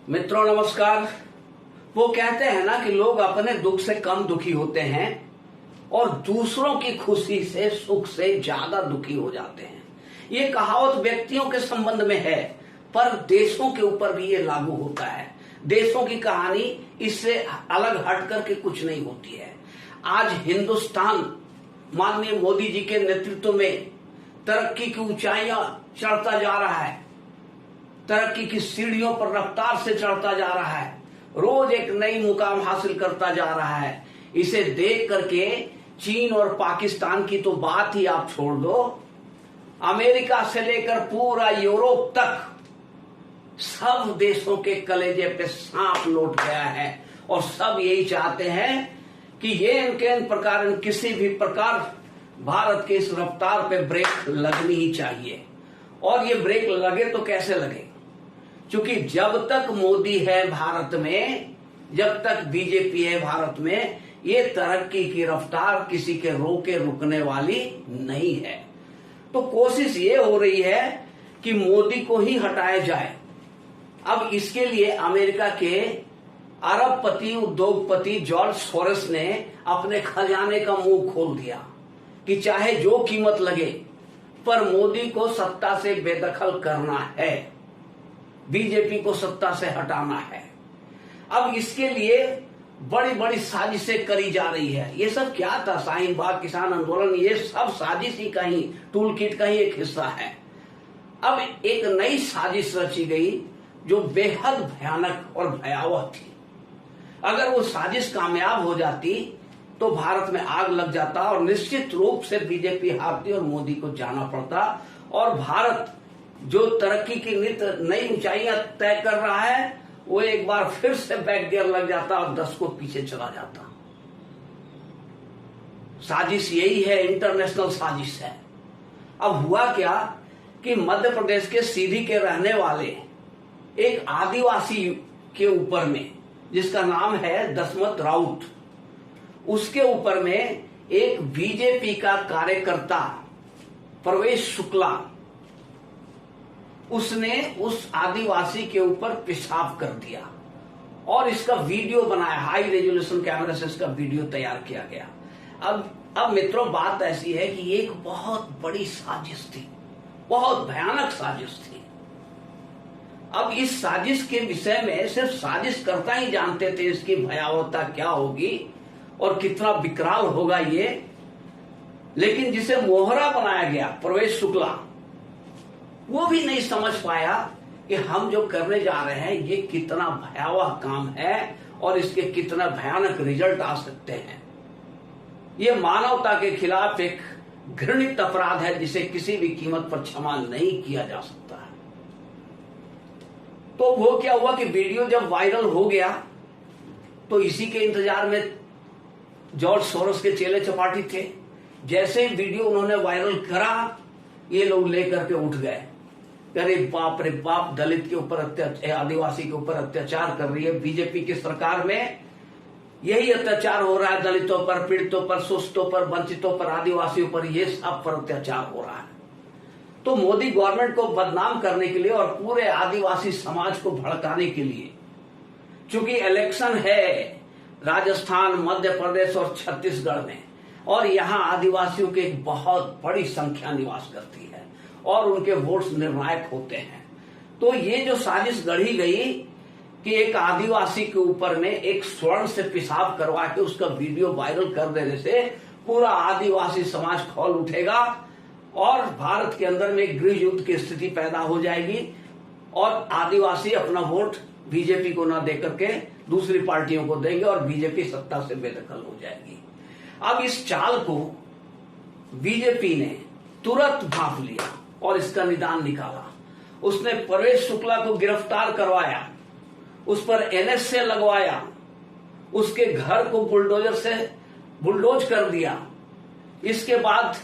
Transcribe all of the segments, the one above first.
मित्रों नमस्कार। वो कहते हैं ना कि लोग अपने दुख से कम दुखी होते हैं और दूसरों की खुशी से सुख से ज्यादा दुखी हो जाते हैं। ये कहावत व्यक्तियों के संबंध में है, पर देशों के ऊपर भी ये लागू होता है। देशों की कहानी इससे अलग हट करके कुछ नहीं होती है। आज हिंदुस्तान माननीय मोदी जी के नेतृत्व में तरक्की की ऊंचाइयां चढ़ता जा रहा है, तरक्की की सीढ़ियों पर रफ्तार से चढ़ता जा रहा है, रोज एक नई मुकाम हासिल करता जा रहा है। इसे देख करके चीन और पाकिस्तान की तो बात ही आप छोड़ दो, अमेरिका से लेकर पूरा यूरोप तक सब देशों के कलेजे पे सांप लौट गया है और सब यही चाहते हैं कि ये इनके प्रकार किसी भी प्रकार भारत के इस रफ्तार पे ब्रेक लगनी ही चाहिए। और ये ब्रेक लगे तो कैसे लगे, क्योंकि जब तक मोदी है भारत में, जब तक बीजेपी है भारत में, ये तरक्की की रफ्तार किसी के रोके रुकने वाली नहीं है। तो कोशिश ये हो रही है कि मोदी को ही हटाया जाए। अब इसके लिए अमेरिका के अरबपति उद्योगपति जॉर्ज सोरोस ने अपने खजाने का मुंह खोल दिया कि चाहे जो कीमत लगे पर मोदी को सत्ता से बेदखल करना है, बीजेपी को सत्ता से हटाना है। अब इसके लिए बड़ी बड़ी साजिशें करी जा रही है। ये सब क्या था, शाहीन बाग किसान आंदोलन, ये सब साजिश ही का ही, टूल किट का ही एक हिस्सा है। अब एक नई साजिश रची गई जो बेहद भयानक और भयावह थी। अगर वो साजिश कामयाब हो जाती तो भारत में आग लग जाता और निश्चित रूप से बीजेपी हारती और मोदी को जाना पड़ता और भारत जो तरक्की की नई ऊंचाइयां तय कर रहा है वो एक बार फिर से बैक गियर लग जाता और 10 को पीछे चला जाता। साजिश यही है, इंटरनेशनल साजिश है। अब हुआ क्या कि मध्य प्रदेश के सीधी के रहने वाले एक आदिवासी के ऊपर में, जिसका नाम है दशमत राउत, उसके ऊपर में एक बीजेपी का कार्यकर्ता प्रवेश शुक्ला, उसने उस आदिवासी के ऊपर पेशाब कर दिया और इसका वीडियो बनाया। हाई रेजोल्यूशन कैमरा से इसका वीडियो तैयार किया गया। अब मित्रों बात ऐसी है कि एक बहुत बड़ी साजिश थी, बहुत भयानक साजिश थी। अब इस साजिश के विषय में सिर्फ साजिश करता ही जानते थे इसकी भयावहता क्या होगी और कितना विकराल होगा ये। लेकिन जिसे मोहरा बनाया गया प्रवेश शुक्ला, वो भी नहीं समझ पाया कि हम जो करने जा रहे हैं ये कितना भयावह काम है और इसके कितना भयानक रिजल्ट आ सकते हैं। ये मानवता के खिलाफ एक घृणित अपराध है जिसे किसी भी कीमत पर क्षमा नहीं किया जा सकता है। तो वो क्या हुआ कि वीडियो जब वायरल हो गया तो इसी के इंतजार में जॉर्ज सोरोस के चेले चपाटी थे। जैसे ही वीडियो उन्होंने वायरल करा, ये लोग लेकर के उठ गए, अरे बाप रे बाप, दलित के ऊपर अत्याचार, आदिवासी के ऊपर अत्याचार कर रही है बीजेपी की सरकार में, यही अत्याचार हो रहा है दलितों पर, पीड़ितों पर, सुस्तों पर, वंचितों पर, आदिवासियों पर, ये सब पर अत्याचार हो रहा है। तो मोदी गवर्नमेंट को बदनाम करने के लिए और पूरे आदिवासी समाज को भड़काने के लिए, चूंकि इलेक्शन है राजस्थान, मध्य प्रदेश और छत्तीसगढ़ में, और यहाँ आदिवासियों की एक बहुत बड़ी संख्या निवास करती है और उनके वोट्स निर्णायक होते हैं। तो ये जो साजिश गढ़ी गई कि एक आदिवासी के ऊपर में एक स्वर्ण से पेशाब करवा के उसका वीडियो वायरल कर देने से पूरा आदिवासी समाज खौल उठेगा और भारत के अंदर में गृह युद्ध की स्थिति पैदा हो जाएगी और आदिवासी अपना वोट बीजेपी को ना देकर के दूसरी पार्टियों को देंगे और बीजेपी सत्ता से बेदखल हो जाएगी। अब इस चाल को बीजेपी ने तुरंत भांप लिया और इसका निदान निकाला। उसने प्रवेश शुक्ला को गिरफ्तार करवाया, उस पर एनएसए लगवाया, उसके घर को बुलडोजर से बुलडोज कर दिया। इसके बाद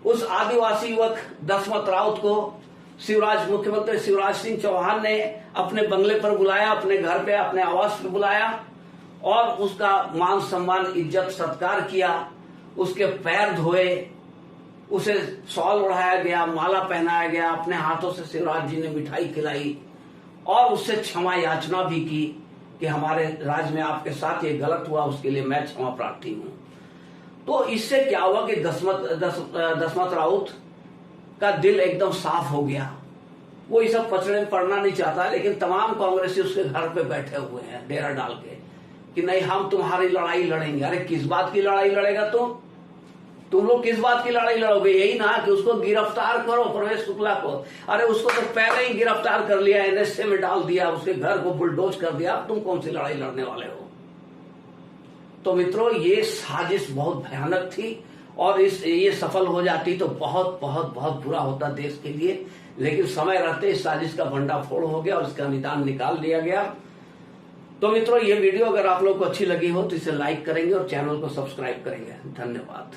उस आदिवासी युवक दशमत राउत को मुख्यमंत्री शिवराज सिंह चौहान ने अपने बंगले पर बुलाया, अपने घर पे, अपने आवास पे बुलाया और उसका मान सम्मान, इज्जत, सत्कार किया, उसके पैर धोए, उसे शॉल ओढ़ाया गया, माला पहनाया गया, अपने हाथों से शिवराज जी ने मिठाई खिलाई और उससे क्षमा याचना भी की कि हमारे राज्य में आपके साथ ये गलत हुआ, उसके लिए मैं क्षमा प्रार्थी हूं। तो इससे क्या हुआ कि दशमत राउत का दिल एकदम साफ हो गया। वो ये सब पचड़े में पड़ना नहीं चाहता, लेकिन तमाम कांग्रेसी उसके घर पे बैठे हुए हैं डेरा डाल के कि नहीं, हम तुम्हारी लड़ाई लड़ेंगे। अरे किस बात की लड़ाई लड़ेगा तुम लोग किस बात की लड़ाई लड़ोगे? यही ना कि उसको गिरफ्तार करो, प्रवेश शुक्ला को। अरे उसको तो पहले ही गिरफ्तार कर लिया, एनएसए में डाल दिया, उसके घर को बुलडोज कर दिया। तुम कौन सी लड़ाई लड़ने वाले हो? तो मित्रों, ये साजिश बहुत भयानक थी और ये सफल हो जाती तो बहुत बहुत बहुत बुरा होता देश के लिए। लेकिन समय रहते इस साजिश का भंडाफोड़ हो गया और इसका निदान निकाल लिया गया। तो मित्रों, ये वीडियो अगर आप लोग को अच्छी लगी हो तो इसे लाइक करेंगे और चैनल को सब्सक्राइब करेंगे। धन्यवाद।